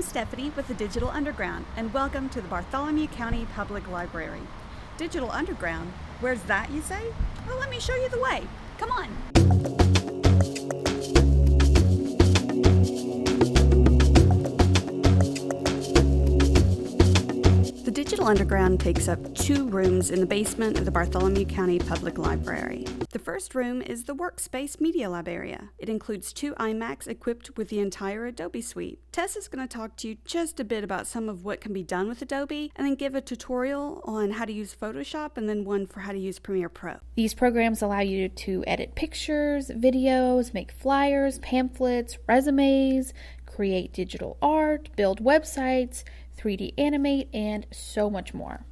Stephanie with the Digital Underground, and welcome to the Bartholomew County Public Library. Digital Underground? Where's that, you say? Well, let me show you the way. Come on. The Digital Underground takes up 2 rooms in the basement of the Bartholomew County Public Library. The first room is the Workspace Media Lab area. It includes 2 iMacs equipped with the entire Adobe suite. Tess is going to talk to you just a bit about some of what can be done with Adobe, and then give a tutorial on how to use Photoshop, and then one for how to use Premiere Pro. These programs allow you to edit pictures, videos, make flyers, pamphlets, resumes, create digital art, build websites, 3D animate, and so much more.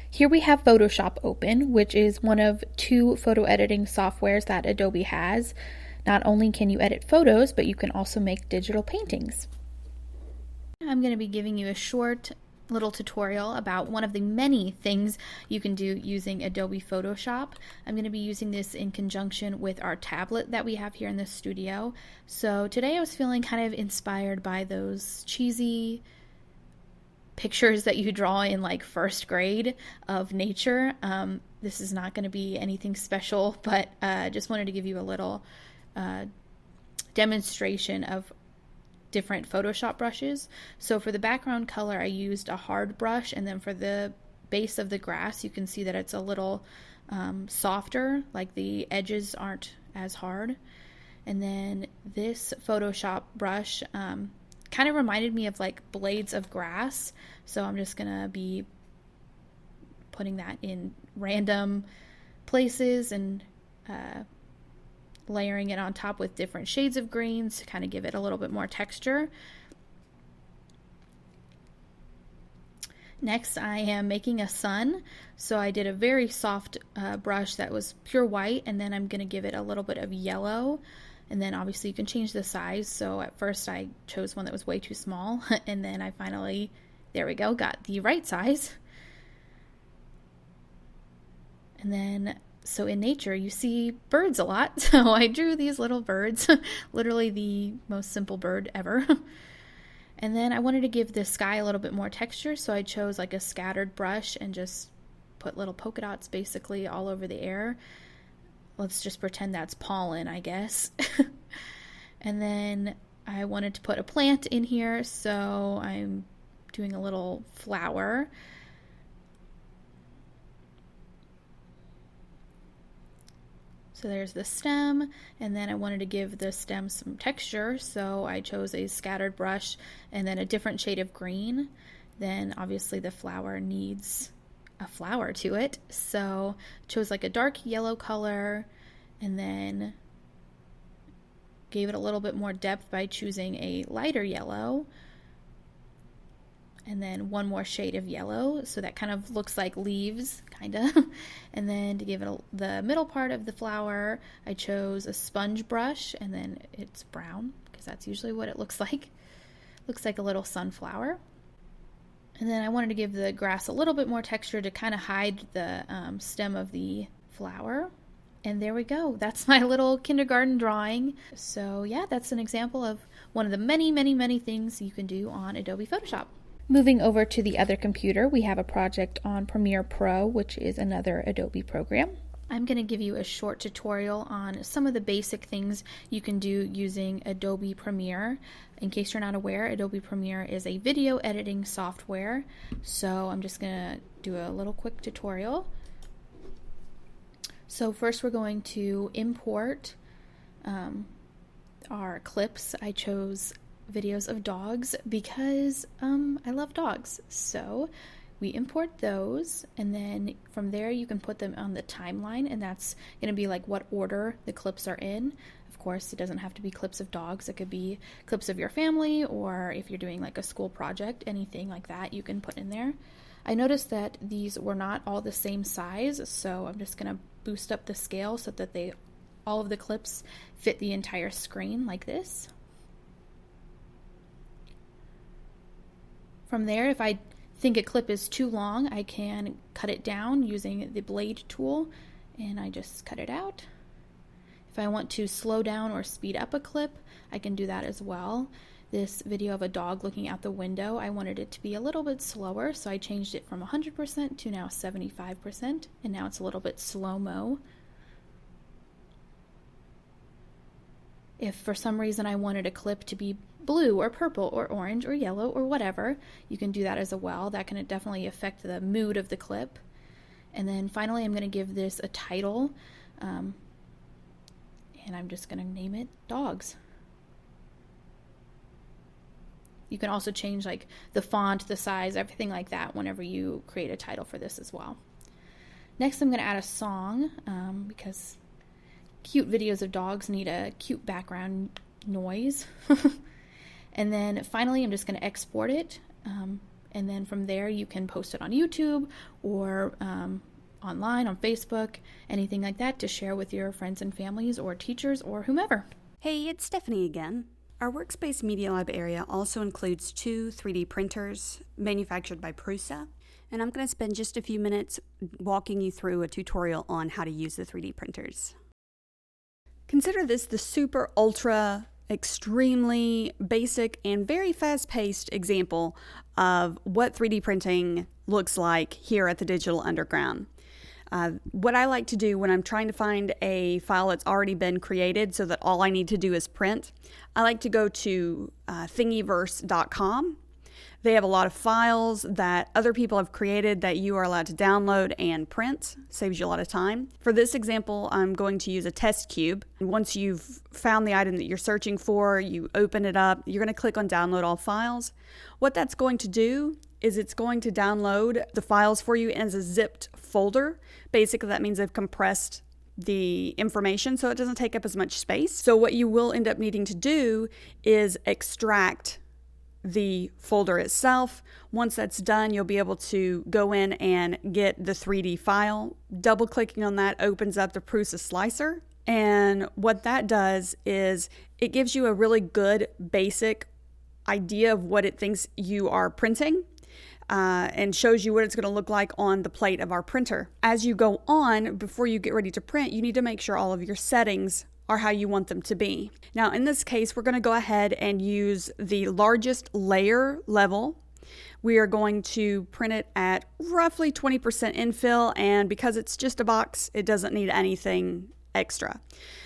Here we have Photoshop open, which is one of 2 photo editing softwares that Adobe has. Not only can you edit photos, but you can also make digital paintings. I'm going to be giving you a short little tutorial about one of the many things you can do using Adobe Photoshop. I'm going to be using this in conjunction with our tablet that we have here in the studio. So today I was feeling kind of inspired by those cheesy pictures that you draw in like first grade of nature. This is not going to be anything special, but just wanted to give you a little demonstration of different Photoshop brushes. So for the background color, I used a hard brush, and then for the base of the grass, you can see that it's a little softer, like the edges aren't as hard. And then this Photoshop brush kind of reminded me of like blades of grass, so I'm just gonna be putting that in random places and layering it on top with different shades of greens to kind of give it a little bit more texture. Next, I am making a sun, so I did a very soft brush that was pure white, and then I'm going to give it a little bit of yellow. And then obviously you can change the size. So at first I chose one that was way too small, and then I finally, there we go, got the right size. And then, so in nature you see birds a lot, so I drew these little birds, literally the most simple bird ever. And then I wanted to give the sky a little bit more texture, so I chose like a scattered brush and just put little polka dots basically all over the air. Let's just pretend that's pollen, I guess. And then I wanted to put a plant in here, so I'm doing a little flower. So there's the stem, and then I wanted to give the stem some texture, so I chose a scattered brush and then a different shade of green. Then obviously the flower needs a flower to it, so chose like a dark yellow color, and then gave it a little bit more depth by choosing a lighter yellow, and then one more shade of yellow, so that kind of looks like leaves, kind of. And then to give it the middle part of the flower, I chose a sponge brush, and then it's brown because that's usually what it looks like. Looks like a little sunflower. And then I wanted to give the grass a little bit more texture to kind of hide the stem of the flower. And there we go. That's my little kindergarten drawing. So yeah, that's an example of one of the many, many, many things you can do on Adobe Photoshop. Moving over to the other computer, we have a project on Premiere Pro, which is another Adobe program. I'm going to give you a short tutorial on some of the basic things you can do using Adobe Premiere. In case you're not aware, Adobe Premiere is a video editing software. So I'm just going to do a little quick tutorial. So first we're going to import our clips. I chose videos of dogs because I love dogs. So we import those, and then from there you can put them on the timeline, and that's going to be like what order the clips are in. Of course, it doesn't have to be clips of dogs. It could be clips of your family, or if you're doing like a school project, anything like that you can put in there. I noticed that these were not all the same size, so I'm just going to boost up the scale so that all of the clips fit the entire screen like this. From there, if I think a clip is too long, I can cut it down using the blade tool, and I just cut it out. If I want to slow down or speed up a clip, I can do that as well. This video of a dog looking out the window, I wanted it to be a little bit slower, so I changed it from 100% to now 75%, and now it's a little bit slow-mo. If for some reason I wanted a clip to be blue or purple or orange or yellow or whatever, you can do that as well. That can definitely affect the mood of the clip. And then finally, I'm going to give this a title, and I'm just going to name it Dogs. You can also change like the font, the size, everything like that whenever you create a title for this as well. Next, I'm going to add a song because cute videos of dogs need a cute background noise. And then finally, I'm just going to export it. And then from there, you can post it on YouTube or online, on Facebook, anything like that to share with your friends and families or teachers or whomever. Hey, it's Stephanie again. Our Workspace Media Lab area also includes 2 3D printers manufactured by Prusa, and I'm going to spend just a few minutes walking you through a tutorial on how to use the 3D printers. Consider this the super ultra extremely basic and very fast-paced example of what 3D printing looks like here at the Digital Underground. What I like to do when I'm trying to find a file that's already been created so that all I need to do is print, I like to go to thingiverse.com. They have a lot of files that other people have created that you are allowed to download and print. Saves you a lot of time. For this example, I'm going to use a test cube. Once you've found the item that you're searching for, you open it up, you're going to click on Download All Files. What that's going to do is it's going to download the files for you as a zipped folder. Basically, that means they've compressed the information so it doesn't take up as much space. So what you will end up needing to do is extract the folder itself. Once that's done, you'll be able to go in and get the 3D file. Double clicking on that opens up the Prusa slicer. And what that does is it gives you a really good basic idea of what it thinks you are printing. And shows you what it's going to look like on the plate of our printer. As you go on, before you get ready to print, you need to make sure all of your settings are how you want them to be. Now, in this case, we're going to go ahead and use the largest layer level. We are going to print it at roughly 20% infill, and because it's just a box, it doesn't need anything extra.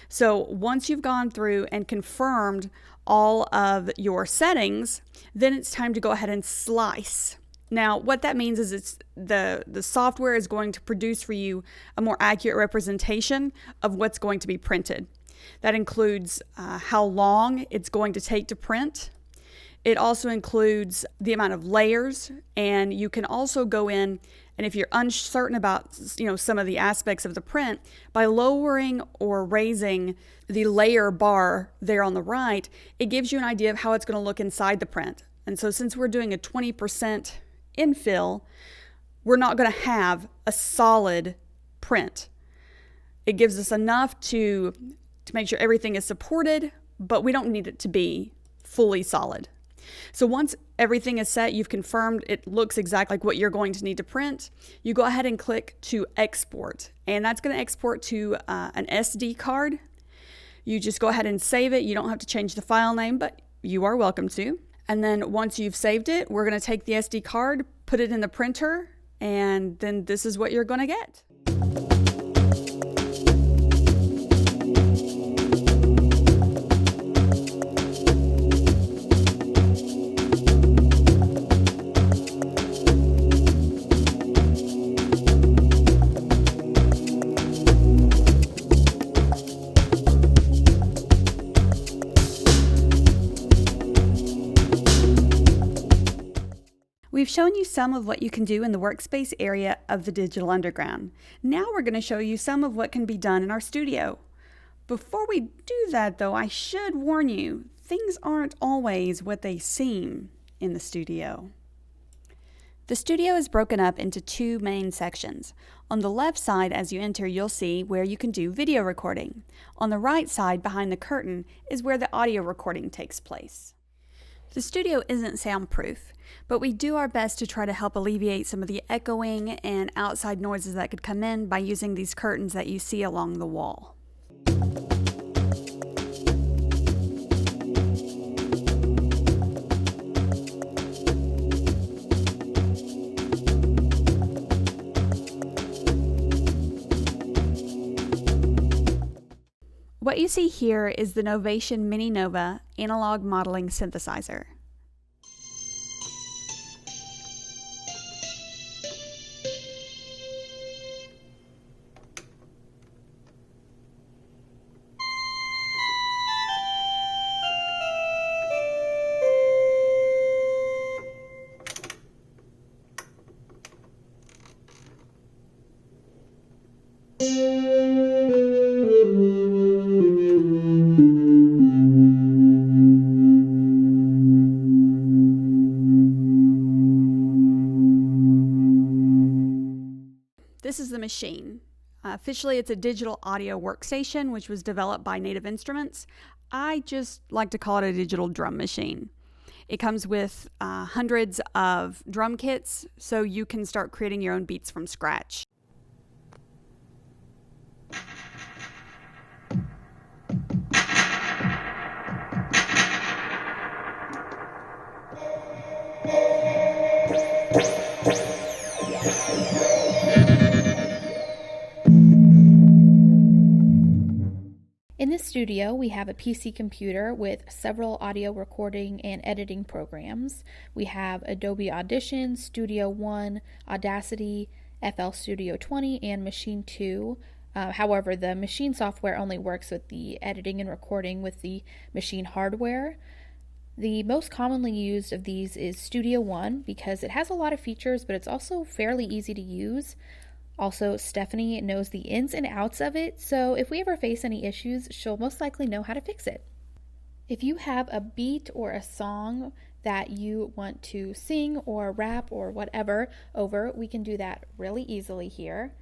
So once you've gone through and confirmed all of your settings, then it's time to go ahead and slice. Now, what that means is it's the software is going to produce for you a more accurate representation of what's going to be printed. That includes how long it's going to take to print. It also includes the amount of layers, and you can also go in, and if you're uncertain about some of the aspects of the print, by lowering or raising the layer bar there on the right, it gives you an idea of how it's going to look inside the print. And so since we're doing a 20% infill, we're not going to have a solid print. It gives us enough to make sure everything is supported, but we don't need it to be fully solid. So once everything is set, you've confirmed it looks exactly like what you're going to need to print, you go ahead and click to export, and that's going to export to an SD card. You just go ahead and save it. You don't have to change the file name, but you are welcome to. And then once you've saved it, we're going to take the SD card, put it in the printer, and then this is what you're going to get. We've shown you some of what you can do in the workspace area of the Digital Underground. Now we're going to show you some of what can be done in our studio. Before we do that though, I should warn you, things aren't always what they seem in the studio. The studio is broken up into 2 main sections. On the left side as you enter, you'll see where you can do video recording. On the right side behind the curtain is where the audio recording takes place. The studio isn't soundproof, but we do our best to try to help alleviate some of the echoing and outside noises that could come in by using these curtains that you see along the wall. What you see here is the Novation Mini Nova analog modeling synthesizer. This is the machine. Officially, it's a digital audio workstation, which was developed by Native Instruments. I just like to call it a digital drum machine. It comes with hundreds of drum kits, so you can start creating your own beats from scratch. In this studio, we have a PC computer with several audio recording and editing programs. We have Adobe Audition, Studio One, Audacity, FL Studio 20, and Machine 2. However, the machine software only works with the editing and recording with the machine hardware. The most commonly used of these is Studio One because it has a lot of features, but it's also fairly easy to use. Also, Stephanie knows the ins and outs of it, so if we ever face any issues, she'll most likely know how to fix it. If you have a beat or a song that you want to sing or rap or whatever over, we can do that really easily here.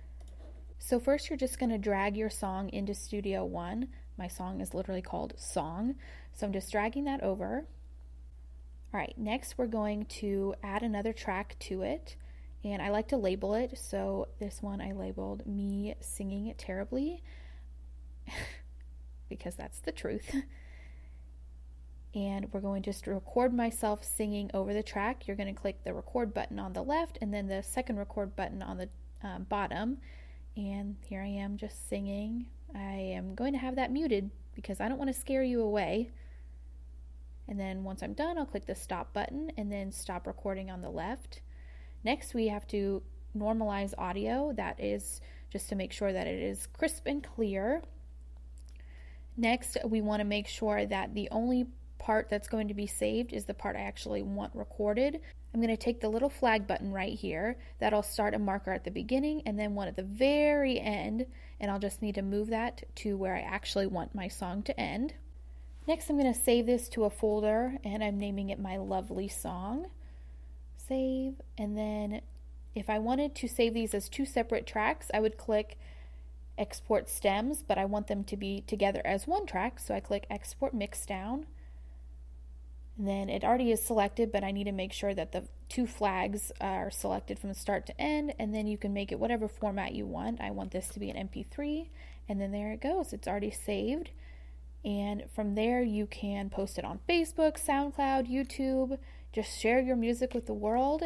So first you're just going to drag your song into Studio One. My song is literally called Song, so I'm just dragging that over. Alright, next we're going to add another track to it. And I like to label it, so this one I labeled Me Singing It Terribly, because that's the truth. And we're going to just record myself singing over the track. You're going to click the record button on the left and then the second record button on the bottom. And here I am just singing. I am going to have that muted because I don't want to scare you away. And then once I'm done, I'll click the stop button and then stop recording on the left. Next, we have to normalize audio. That is just to make sure that it is crisp and clear. Next, we want to make sure that the only part that's going to be saved is the part I actually want recorded. I'm going to take the little flag button right here. That'll start a marker at the beginning and then one at the very end, and I'll just need to move that to where I actually want my song to end. Next, I'm going to save this to a folder, and I'm naming it My Lovely Song. Save, and then if I wanted to save these as two separate tracks, I would click Export Stems, but I want them to be together as one track, so I click Export Mix Down. And then it already is selected, but I need to make sure that the two flags are selected from start to end, and then you can make it whatever format you want. I want this to be an MP3, and then there it goes. It's already saved. And from there, you can post it on Facebook, SoundCloud, YouTube. Just share your music with the world.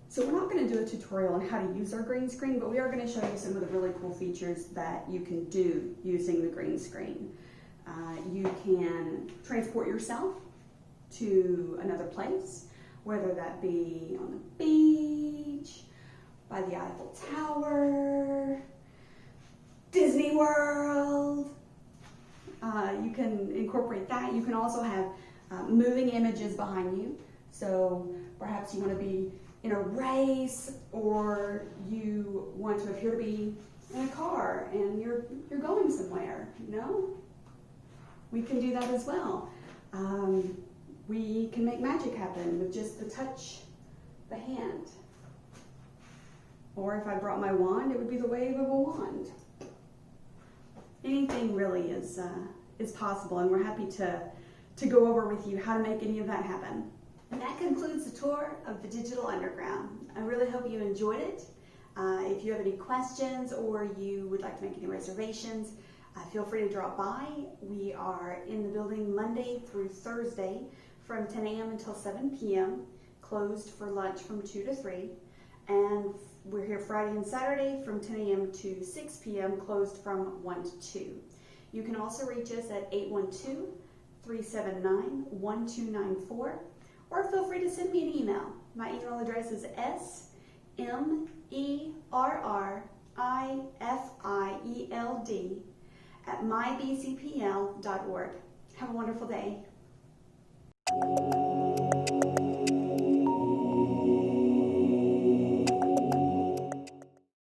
So we're not going to do a tutorial on how to use our green screen, but we are going to show you some of the really cool features that you can do using the green screen. You can transport yourself to another place, whether that be on the beach, by the Eiffel Tower, Disney World. You can incorporate that. You can also have moving images behind you. So perhaps you want to be in a race, or you want to appear to be in a car and you're going somewhere, you know? We can do that as well. We can make magic happen with just the touch, the hand. Or if I brought my wand, it would be the wave of a wand. Anything really is possible, and we're happy to go over with you how to make any of that happen. And that concludes the tour of the Digital Underground. I really hope you enjoyed it. If you have any questions or you would like to make any reservations, feel free to drop by. We are in the building Monday through Thursday from 10 a.m. until 7 p.m., closed for lunch from 2 to 3. And we're here Friday and Saturday from 10 a.m. to 6 p.m., closed from 1 to 2. You can also reach us at 812-379-1294, or feel free to send me an email. My email address is smeriffield@mybcpl.org. Have a wonderful day.